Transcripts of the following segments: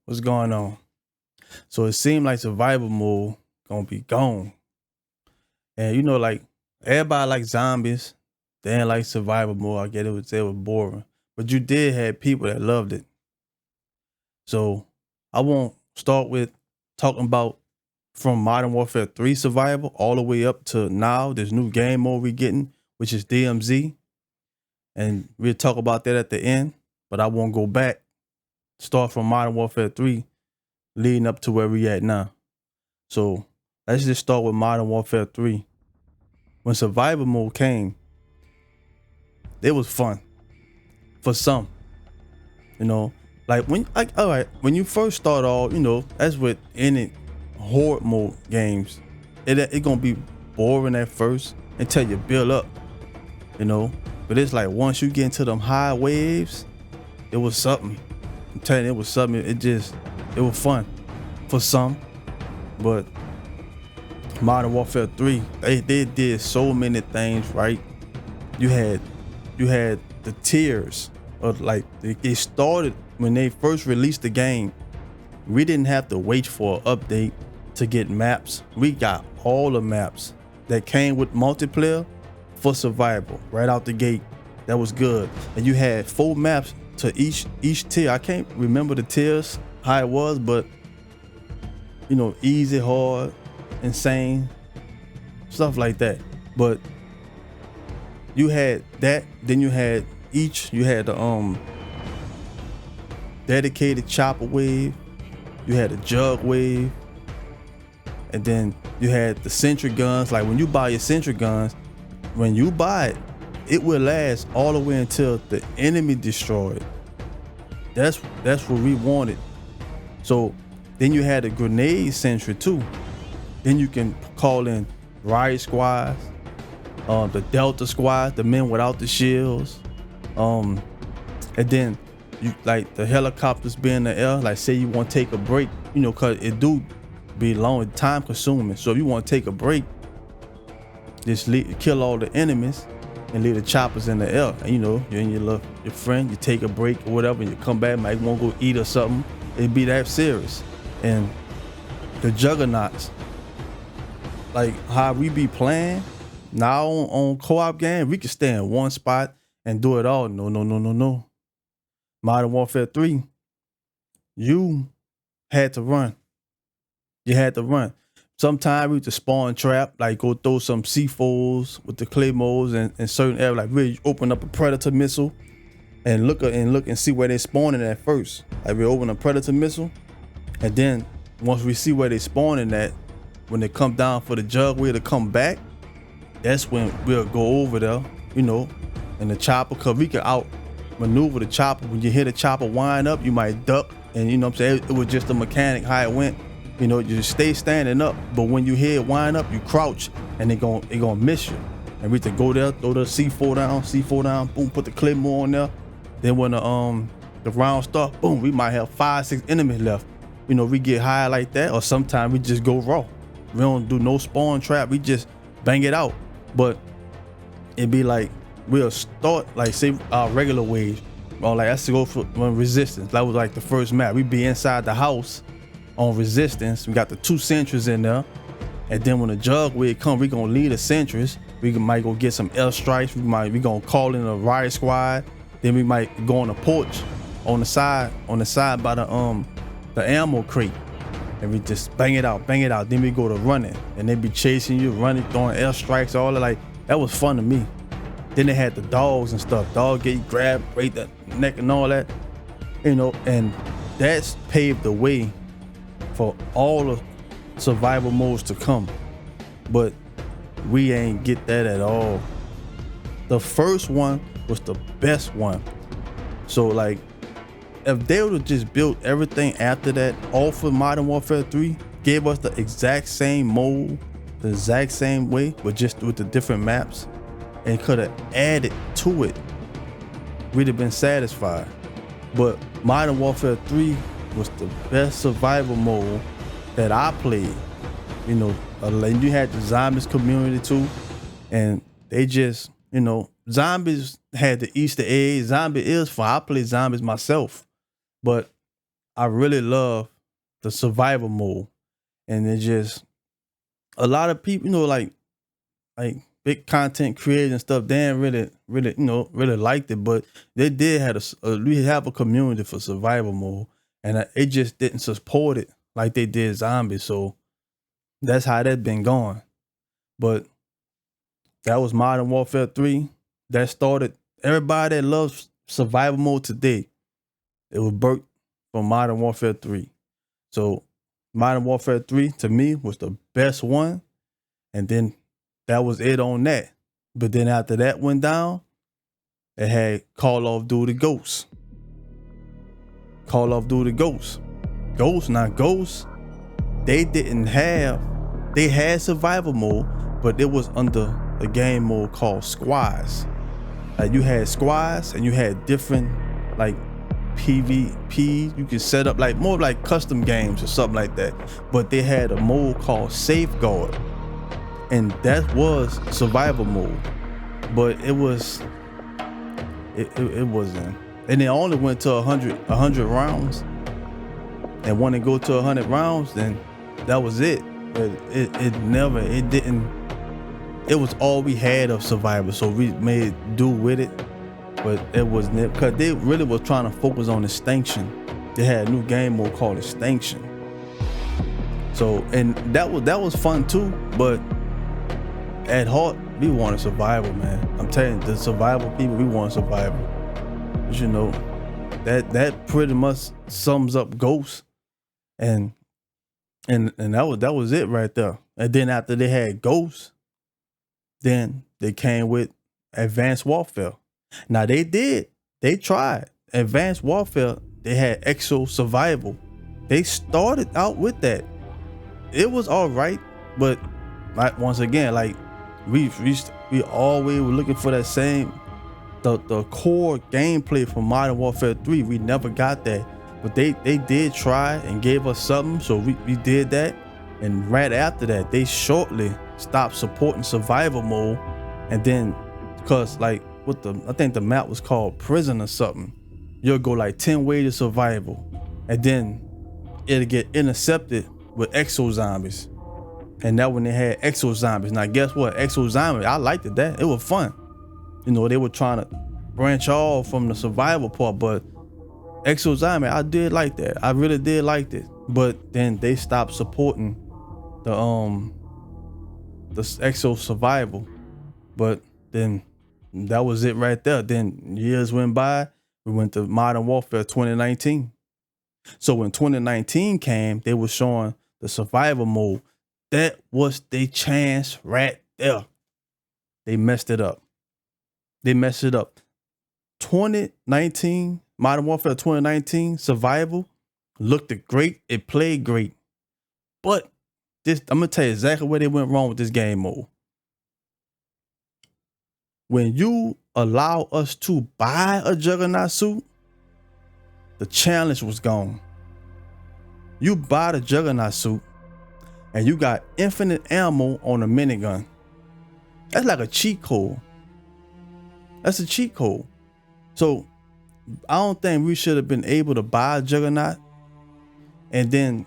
What's going on? So it seemed like survival mode gonna be gone. And like everybody like zombies. They ain't like survival mode. I get it was boring. But you did have people that loved it. So I won't start with talking about from Modern Warfare 3 survival all the way up to now, this new game mode we getting, which is DMZ. And we'll talk about that at the end. But I won't go back. Start from Modern Warfare 3 leading up to where we at now. So let's just start with Modern Warfare 3. When survival mode came, it was fun for some. Like all right, when you first start off, that's with any horde mode games. It gonna be boring at first until you build up, But it's like once you get into them high waves, it was something. I'm telling you, it was something. It was fun for some, but Modern Warfare 3, they did so many things right. You had the tiers of like it started when they first released the game. We didn't have to wait for an update to get maps. We got all the maps that came with multiplayer for survival right out the gate. That was good. And you had 4 maps to each tier. I can't remember the tiers how it was, but easy, hard, insane, stuff like that. But you had that, then you had the dedicated chopper wave, you had a jug wave, and then you had the sentry guns. Like when you buy your sentry guns, when you buy it, it will last all the way until the enemy destroyed. That's what we wanted. So then you had a grenade sentry too. Then you can call in riot squads, the Delta squad, the men without the shields, and then you like the helicopters be in the air. Like say you want to take a break, cause it do be long, time consuming. So if you want to take a break, just kill all the enemies and leave the choppers in the air. And you and your friend, you take a break or whatever, and you come back, might want to go eat or something. It'd be that serious. And the juggernauts, like how we be playing now on co-op game, we can stay in one spot and do it all. No. Modern Warfare 3, you had to run. You had to run. Sometimes we used to spawn trap, like go throw some C4s with the claymores and certain areas, like really open up a predator missile and look and see where they spawning at first. Like we open a predator missile, and then once we see where they spawning at, when they come down for the jug wheel to come back, that's when we'll go over there, and the chopper, cause we can outmaneuver the chopper. When you hear the chopper wind up, you might duck, and what I'm saying, it was just a mechanic how it went. You stay standing up, but when you hear it wind up, you crouch, and it gonna miss you. And we can go there, throw the C4 down, boom, put the claymore on there. Then when the round start, boom, we might have 5-6 enemies left. We get high like that, or sometimes we just go raw. We don't do no spawn trap, we just bang it out. But it'd be like we'll start like say our regular wave, or like that's to go for resistance. That was like the first map. We'd be inside the house on resistance. We got the 2 sentries in there, and then when the jug wave come, we gonna lead the sentries. We might go get some airstrikes. We gonna call in a riot squad. Then we might go on the porch on the side by the ammo crate, and we just bang it out. Then we go to running, and they be chasing you, running, throwing airstrikes, all that. Like that was fun to me. Then they had the dogs and stuff. Dog get you grabbed, break the neck and all that, and that's paved the way for all the survival modes to come. But we ain't get that at all. The first one was the best one. So like if they would have just built everything after that off of Modern Warfare 3, gave us the exact same mode, the exact same way, but just with the different maps, and could have added to it, we'd have been satisfied. But Modern Warfare 3 was the best survival mode that I played. And you had the zombies community too, and they just, zombies had the Easter egg. Zombie is fun. I play zombies myself, but I really love the survival mode, and it just a lot of people, like big content creators and stuff, they ain't really, really liked it, but they did have we have a community for survival mode, and it just didn't support it like they did zombies. So that's how that been going. But that was Modern Warfare 3. That started everybody that loves survival mode today. It was birthed from Modern Warfare 3. So Modern Warfare 3 to me was the best one. And then that was it on that. But then after that went down, it had Call of Duty Ghosts. Call of Duty Ghosts. Ghosts, they had survival mode, but it was under a game mode called squads. Like you had squads and you had different like PvP. You could set up like more like custom games or something like that. But they had a mode called Safeguard, and that was survival mode. But it wasn't. And it only went to 100 rounds. And when it go to 100 rounds, then that was it. But it didn't. It was all we had of survival, so we made do with it. But it was because they really was trying to focus on Extinction. They had a new game mode called Extinction. So, and that was fun too. But at heart, we wanted survival, man. I'm telling you, the survival people, we want survival. But you know, that pretty much sums up Ghosts, and that was it right there. And then after they had Ghosts, then they came with Advanced Warfare. Now they tried Advanced Warfare. They had Exo Survival. They started out with that. It was all right, but like once again, like we always were looking for that same the core gameplay from Modern Warfare 3. We never got that, but they did try and gave us something, so we did that. And right after that, they shortly stopped supporting survival mode, and then because like I think the map was called Prison or something, you'll go like 10 ways to survival, and then it'll get intercepted with exo zombies. And that when they had exo zombies. Now guess what? Exo zombies, I liked it. That it was fun. You know, they were trying to branch off from the survival part, but exo zombie, I did like that. I really did like it. But then they stopped supporting the exo survival. But then that was it right there. Then years went by, we went to Modern Warfare 2019. So when 2019 came, they were showing the survival mode. That was their chance right there. They messed it up. 2019, Modern Warfare 2019 survival looked great. It played great. But I'm gonna tell you exactly where they went wrong with this game mode. When you allow us to buy a Juggernaut suit, the challenge was gone. You buy the Juggernaut suit and you got infinite ammo on a minigun. That's like a cheat code. That's a cheat code. So I don't think we should have been able to buy a Juggernaut. And then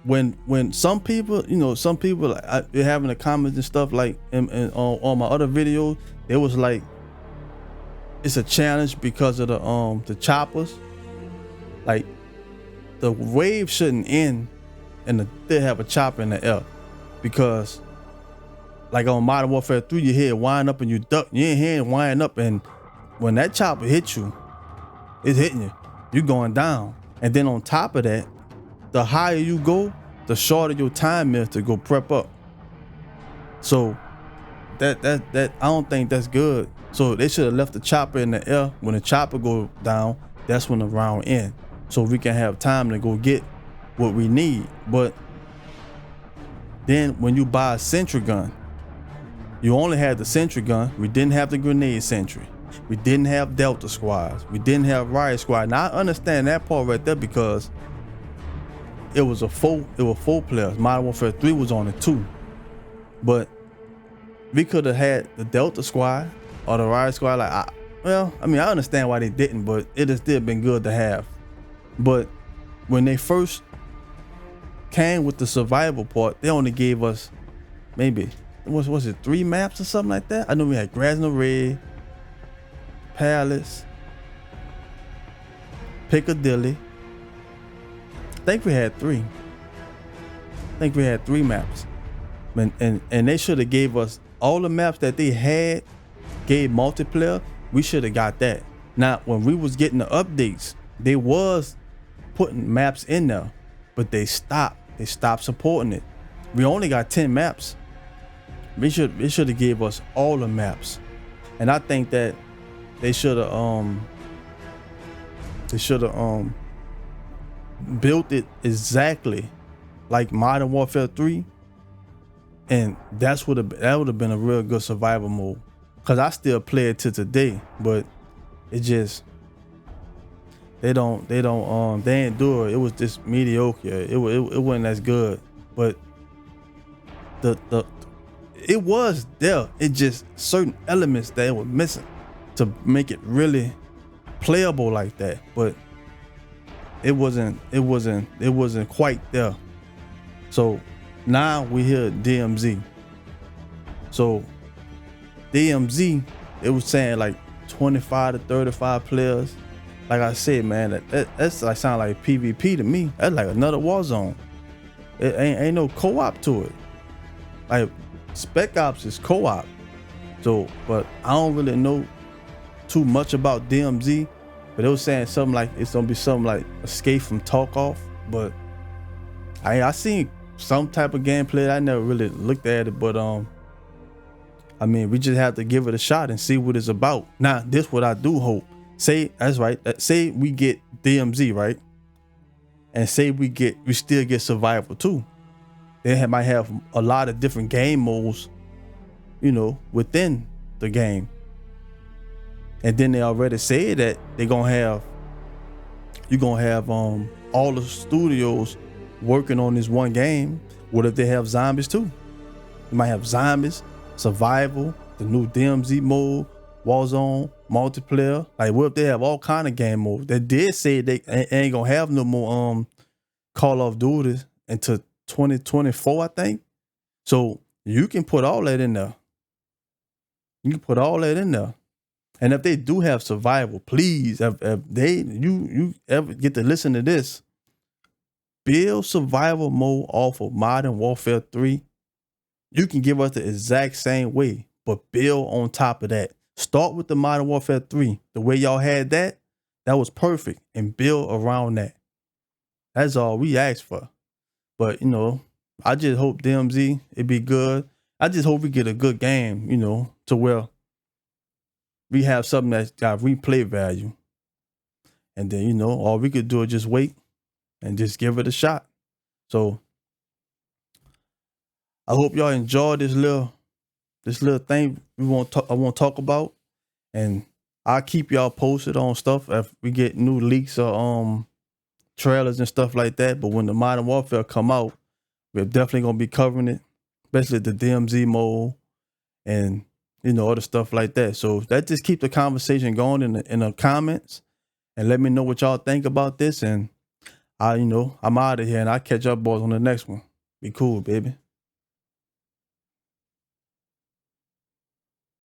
when some people, they're having the comments and stuff like on my other videos, it was like it's a challenge because of the choppers. Like the wave shouldn't end and they have a chopper in the air, because like on Modern Warfare 3, you hear it wind up and you duck. You ain't hearing it wind up, and when that chopper hits you, it's hitting you. You're going down. And then on top of that, the higher you go, the shorter your time is to go prep up. So that I don't think that's good. So they should have left the chopper in the air. When the chopper go down, that's when the round ends, so we can have time to go get what we need. But then when you buy a sentry gun, you only had the sentry gun. We didn't have the grenade sentry. We didn't have Delta squads. We didn't have riot squad. Now I understand that part right there, because it was four players. Modern Warfare 3 was on it too. But we could have had the Delta squad or the riot squad. I understand why they didn't, but it has still been good to have. But when they first came with the survival part, they only gave us maybe was it 3 maps or something like that. I know we had Grasno Red, Palace, Piccadilly. I think we had 3. I think we had 3 maps. And they should have gave us all the maps that they had, gave multiplayer. We should have got that. Now, when we was getting the updates, they was putting maps in there, but they stopped. They stopped supporting it. We only got 10 maps. They should have gave us all the maps. And I think that they should have built it exactly like Modern Warfare 3. And that would have been a real good survival mode. Cause I still play it to today, but it just they ain't do it. It was just mediocre. It wasn't as good. But it was there. It just certain elements that it was missing to make it really playable like that. But it wasn't quite there. So now we here at DMZ. So DMZ, it was saying like 25 to 35 players. Like I said, man, that's like sound like PvP to me. That's like another Warzone. It ain't no co-op to it. Like Spec Ops is co-op. So, but I don't really know too much about DMZ. But it was saying something like it's gonna be something like Escape from Tarkov. But I seen some type of gameplay. I never really looked at it, but I mean, we just have to give it a shot and see what it's about. Now, this what I do hope. Say that's right. Say we get DMZ, right? And say we still get survival too. They might have a lot of different game modes, you know, within the game. And then they already said that you're gonna have all the studios working on this one game. What if they have zombies too? You might have zombies, survival, the new DMZ mode, Warzone, multiplayer. Like what if they have all kind of game modes? They did say they ain't gonna have no more Call of Duty until 2024, I think. So you can put all that in there. You can put all that in there. And if they do have survival, please, if you ever get to listen to this, build survival mode off of Modern Warfare 3. You can give us the exact same way, but build on top of that. Start with the Modern Warfare 3. The way y'all had that was perfect, and build around that. That's all we asked for. But, you know, I just hope DMZ, it be good. I just hope we get a good game, you know, to where we have something that's got replay value. And then, you know, all we could do is just wait and just give it a shot. So I hope y'all enjoy this little thing I want to talk about. And I'll keep y'all posted on stuff if we get new leaks or trailers and stuff like that. But when the Modern Warfare come out, we're definitely gonna be covering it, especially the DMZ mode and, you know, other stuff like that. So that just keep the conversation going in the comments, and let me know what y'all think about this. And I'm out of here, and I'll catch up boys on the next one. Be cool, baby.